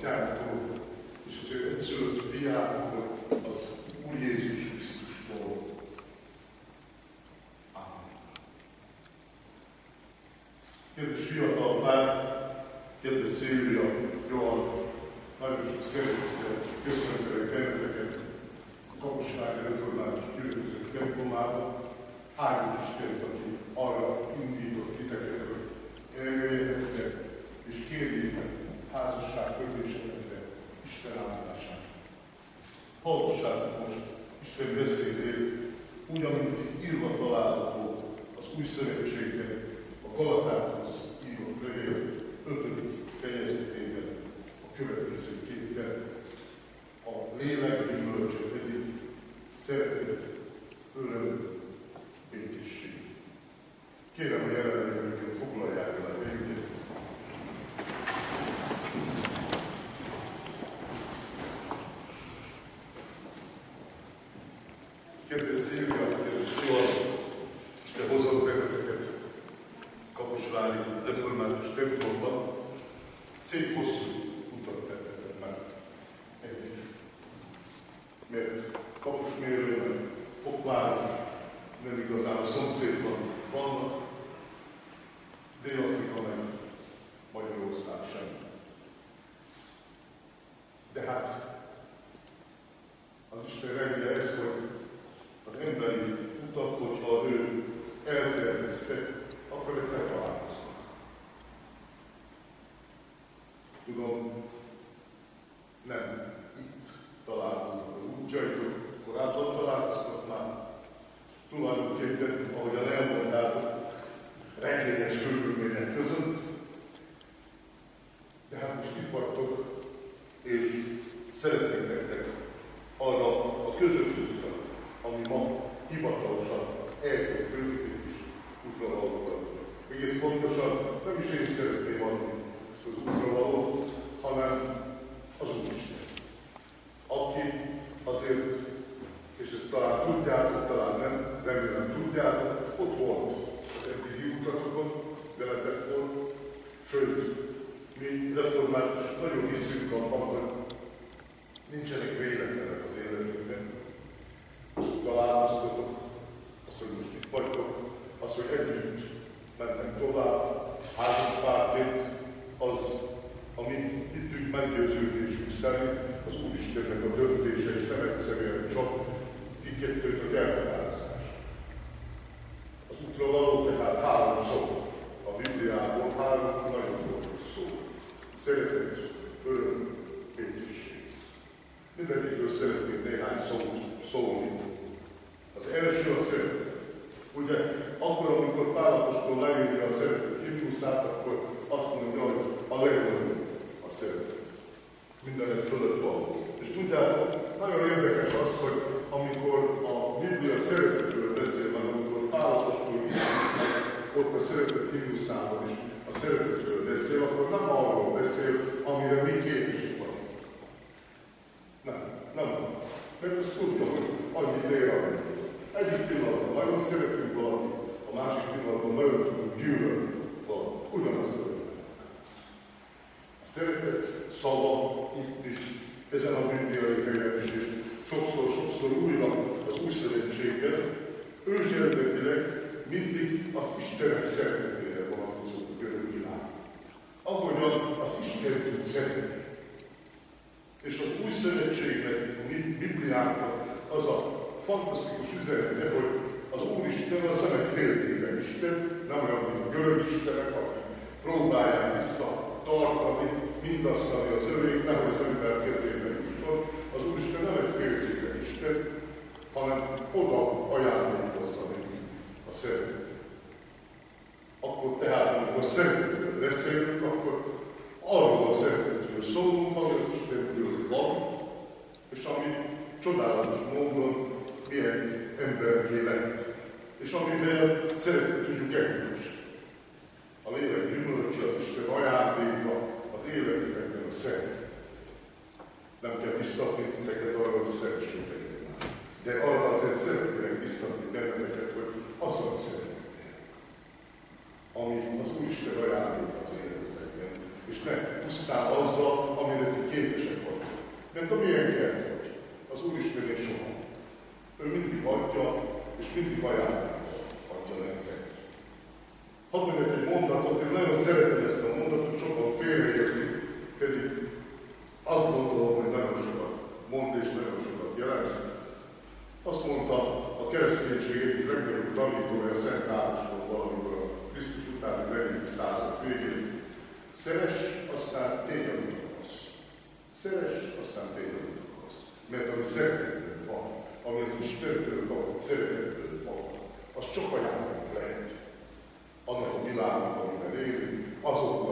Atyától, és az ő egyszülött fiától, az Úr Jézus Krisztustól. Amen. Kedves fiatal pár, kedves Szilvia, Johan, nagyon sok szeretettel köszöntelek benneteket a Kaposvári Református Gyülekezet templomában. Áldott Istent, aki arra indított titeket, hogy eljöjjetek és kérjétek házasságkötésetekre Isten áldását. Hallgassátok most Isten beszédét, úgy, amit írva található az Új Szövetségben, a Galatákhoz írott levél 5. fejezetében, a következőképpen: a lélek gyümölcse pedig szeretet, öröm, békesség. Kérem, a jelenlévőket foglalják el a helyüket. Kedves Szilvia, kedves Johan, Isten hozott benneteket Kaposvári Református templomban. Szép hosszú utat tettetek meg eddig. Mert Kaposmérő, meg Fokváros nem igazán a szomszédban vannak, Dél-Afrika meg Magyarország sem. De hát az Isten rendje ez, hogy az emberi utak, hogyha ő eltervezte, akkor egyszer találkoznak. Tudom, nem itt találkoznak az útjaitok, korábban találkoztak már. Tulajdonképpen, ahogyan elmondtátok, regényes körülmények között. De hát most itt vagytok, és szeretnék nektek arra a közös útra, ami ma hivatalosan elkezdődik is útra valóban. Egész pontosan nem is én szeretném adni ezt az útra valót, hanem az Úristen, aki azért, és ezt talán tudjátok, talán nem, remélem tudjátok, ott volt az eddigi utatokon, veletek volt, sőt, mi református nagyon hiszünk abban, hogy nincsenek véletlenek az életünkben. Azt találkoztatok, azt, hogy most itt vagytok, az, hogy együtt mennek tovább, házaspárként, az, ami hittünk meggyőződésünk szerint, az Úristennek a döntése, és nem egyszerűen csak ti kettőtök elhatározás. Az útra való tehát 3 szó a Bibliából, 3 nagyon fontos szó. Szeretet, öröm, békesség. Mindegyikről szeretnék néhány szót szólni. Az első a szeretet. Ugye, akkor, amikor Pál apostol leírja a szeretet himnuszát, akkor azt mondja, hogy a legnagyobb a szeretet. Mindenek fölött van. És tudjátok, nagyon érdekes az, hogy amikor a Biblia szeretetről beszél, amikor Pál apostol ott a szeretet himnuszában is a szeretetről beszél, akkor nem arról beszél, amire mi képesek vagyunk. Nem. Mert azt tudja, hogy annyit ér, amit. Egyik pillanatban nagyon szeretünk valamit, a másik pillanatban nagyon tudunk gyűlölni valamit. Ugyanaz történik. A szeretet szava itt is, ezen a bibliai helyen is, és sokszor újra az Új Szövetségben, őserdetileg mindig az Istenek szeretetére vonatkozó görög világ. Ahogyan az Isten tud szeretni. És az Új Szövetségnek, a Bibliának az a fantasztikus üzenete, hogy az Úristen az nem egy féltékeny Isten, nem olyan, mint a görög istenek, akik próbálják visszatartani mindazt, ami az övék, nehogy az ember kezébe jusson. Az Úristen nem egy féltékeny Isten, hanem oda ajándékozza neki a szeretet. Akkor tehát, amikor szeretetről beszélünk, akkor arról a szeretetről szólunk, ami az Istenből van, és ami csodálatos módon milyen emberké lett, és amivel szeretni tudjuk egymást. A lélek gyümölcse, az Isten ajándéka az életünkben a szeretet. Nem kell biztatni titeket arra, hogy szeressétek egymást. De arra azért szeretnének biztatni benneteket, hogy azzal szeretnék, ami az Úristen ajándéka az életünkben. És ne pusztán azzal, amire ti Mert a milyen kert vagy, az Úristené soha. Ő mindig adja, és mindig ajándékot adja nektek. Hadd mondjak egy mondatot, én nagyon szeretem ezt a mondatot, sokan félreértik, pedig azt gondolom, hogy nagyon sokat mond és nagyon sokat jelent. Azt mondta a kereszténység egyik legnagyobb tanítója, Szent Ágoston valamikor a Krisztus utáni 4. század végén. Szeress, aztán tégy, amit akarsz. Szeress, aztán tégy, amit akarsz. Mert ami szeretetből van, ami az Istentől kapott szeretetből van, az csak ajándék lehet. Annak a világnak, amiben élünk, azok